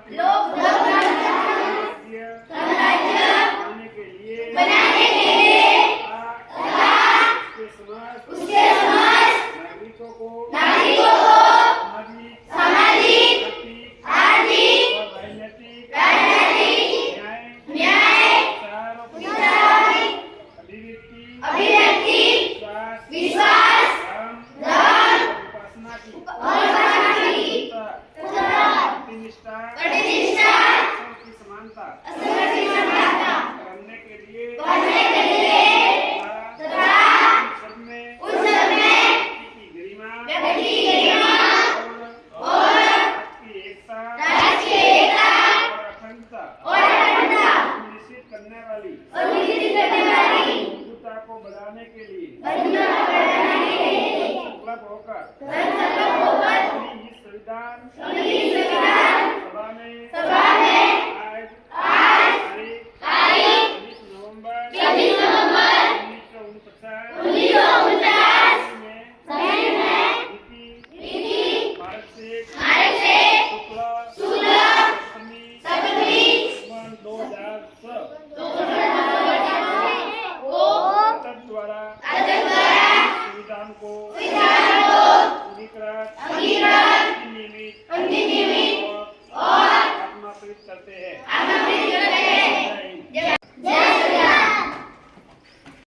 सामर्थ्य बनाने के लिए उसके समस्त नागरिकों को सामाजिक आर्थिक और राजनीतिक न्याय अभिव्यक्ति विश्वास धर्म और उपासना की प्रतिनिष्ठा की समानता करने के लिए तथा उन सब में व्यक्ति की गरिमा और राष्ट्रीय एकता और अखंडता सुनिश्चित करने वाली बंधुता को बढ़ाने के लिए संकल्प होकर अपनी इस संविधान सभा में आज तारीख 26 नवंबर 1949 में नीति भारत से शुक्ल 2010 द्वारा संविधान को